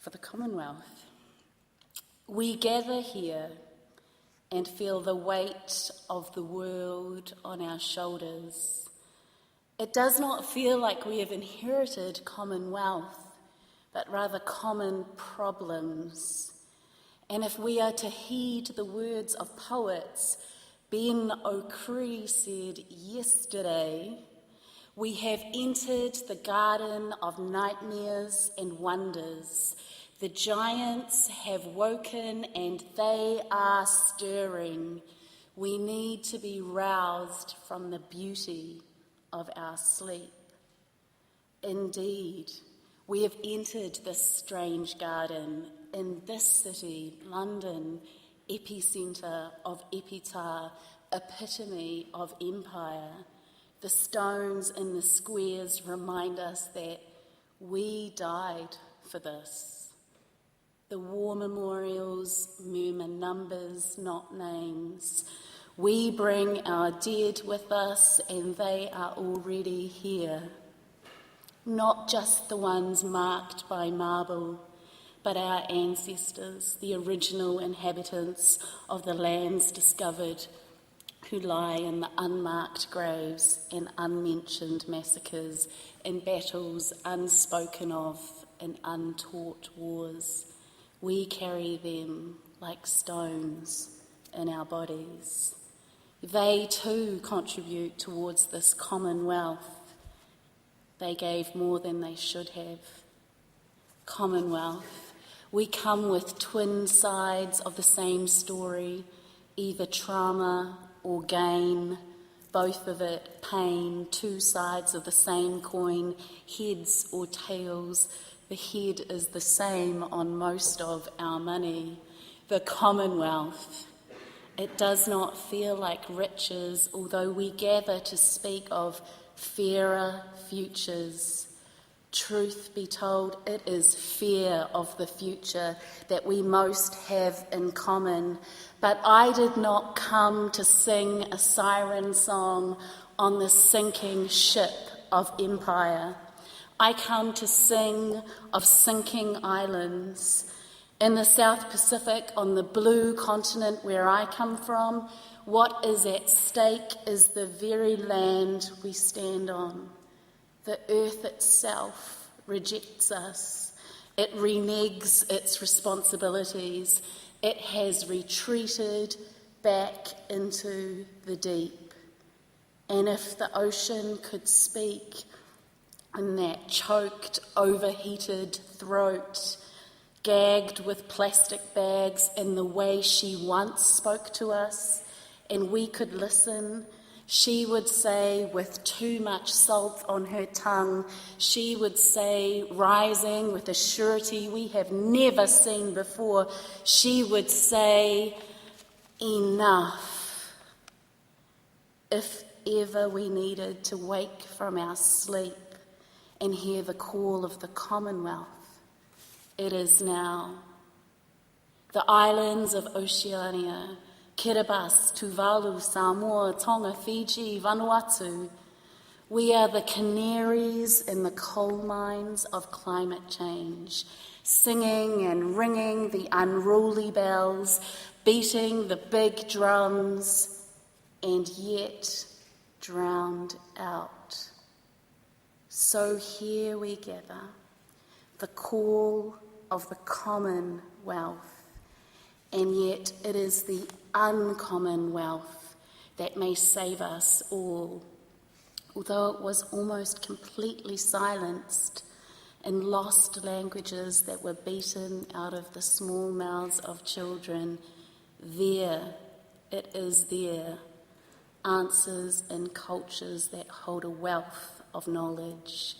for the Commonwealth. We gather here and feel the weight of the world on our shoulders. It does not feel like we have inherited Commonwealth, but rather common problems. And if we are to heed the words of poets, Ben Okri said yesterday, we have entered the garden of nightmares and wonders. The giants have woken and they are stirring. We need to be roused from the beauty of our sleep. Indeed, we have entered this strange garden in this city, London, epicentre of epitaph, epitome of empire. The stones in the squares remind us that we died for this. The war memorials murmur numbers, not names. We bring our dead with us, and they are already here. Not just the ones marked by marble, but our ancestors, the original inhabitants of the lands discovered, who lie in the unmarked graves and unmentioned massacres and battles unspoken of and untaught wars. We carry them like stones in our bodies. They too contribute towards this Commonwealth. They gave more than they should have. Commonwealth, we come with twin sides of the same story, either trauma or gain, both of it pain, two sides of the same coin, heads or tails. The head is the same on most of our money. The Commonwealth, it does not feel like riches, although we gather to speak of fairer futures. Truth be told, it is fear of the future that we most have in common. But I did not come to sing a siren song on the sinking ship of empire. I come to sing of sinking islands. In the South Pacific, on the blue continent where I come from, what is at stake is the very land we stand on. The earth itself rejects us. It reneges its responsibilities. It has retreated back into the deep. And if the ocean could speak in that choked, overheated throat, gagged with plastic bags in the way she once spoke to us, and we could listen, she would say, with too much salt on her tongue, she would say, rising with a surety we have never seen before, she would say, enough. If ever we needed to wake from our sleep and hear the call of the Commonwealth, it is now. The islands of Oceania, Kiribati, Tuvalu, Samoa, Tonga, Fiji, Vanuatu. We are the canaries in the coal mines of climate change, singing and ringing the unruly bells, beating the big drums, and yet drowned out. So here we gather, the call of the Commonwealth. And yet it is the uncommon wealth that may save us all. Although it was almost completely silenced in lost languages that were beaten out of the small mouths of children, it is there, answers in cultures that hold a wealth of knowledge,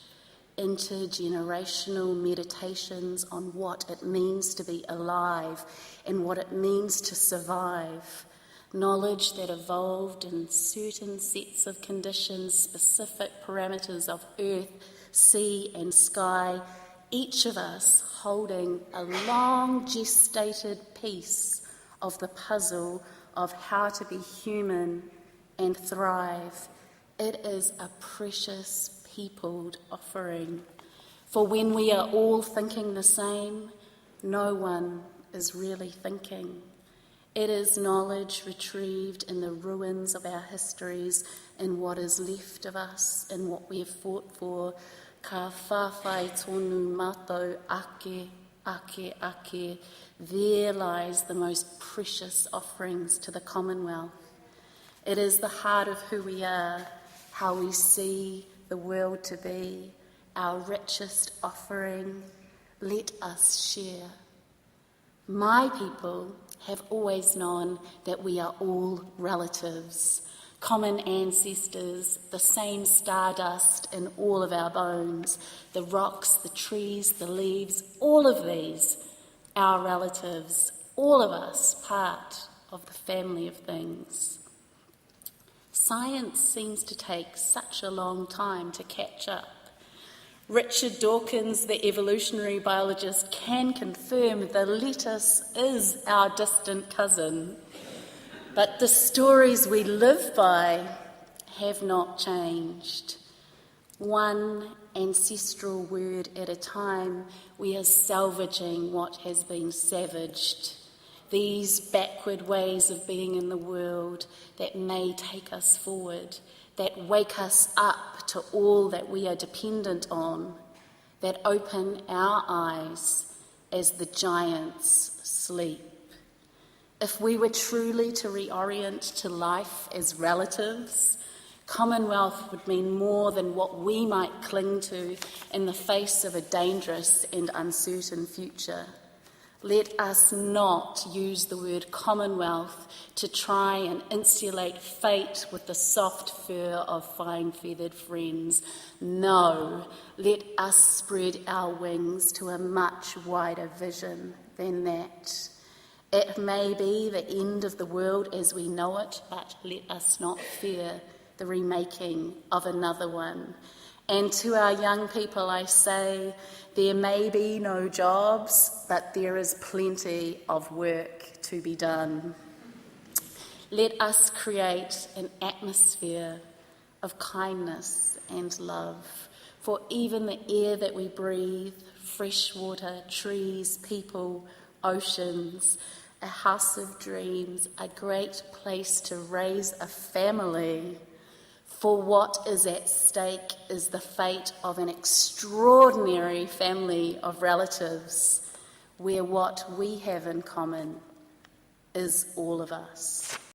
intergenerational meditations on what it means to be alive and what it means to survive, knowledge that evolved in certain sets of conditions, specific parameters of earth, sea and sky, each of us holding a long gestated piece of the puzzle of how to be human and thrive. It is a precious peopled offering. For when we are all thinking the same, no one is really thinking. It is knowledge retrieved in the ruins of our histories, in what is left of us, in what we have fought for. Ka whawhai tonu mātou ake, ake, ake. There lies the most precious offerings to the Commonwealth. It is the heart of who we are, how we see the world to be, our richest offering. Let us share. My people have always known that we are all relatives, common ancestors, the same stardust in all of our bones, the rocks, the trees, the leaves, all of these, our relatives, all of us part of the family of things. Science seems to take such a long time to catch up. Richard Dawkins, the evolutionary biologist, can confirm the lettuce is our distant cousin. But the stories we live by have not changed. One ancestral word at a time, we are salvaging what has been savaged. These backward ways of being in the world that may take us forward, that wake us up to all that we are dependent on, that open our eyes as the giants sleep. If we were truly to reorient to life as relatives, Commonwealth would mean more than what we might cling to in the face of a dangerous and uncertain future. Let us not use the word Commonwealth to try and insulate fate with the soft fur of fine-feathered friends. No, let us spread our wings to a much wider vision than that. It may be the end of the world as we know it, but let us not fear the remaking of another one. And to our young people I say, there may be no jobs, but there is plenty of work to be done. Let us create an atmosphere of kindness and love, for even the air that we breathe, fresh water, trees, people, oceans, a house of dreams, a great place to raise a family. For what is at stake is the fate of an extraordinary family of relatives, where what we have in common is all of us.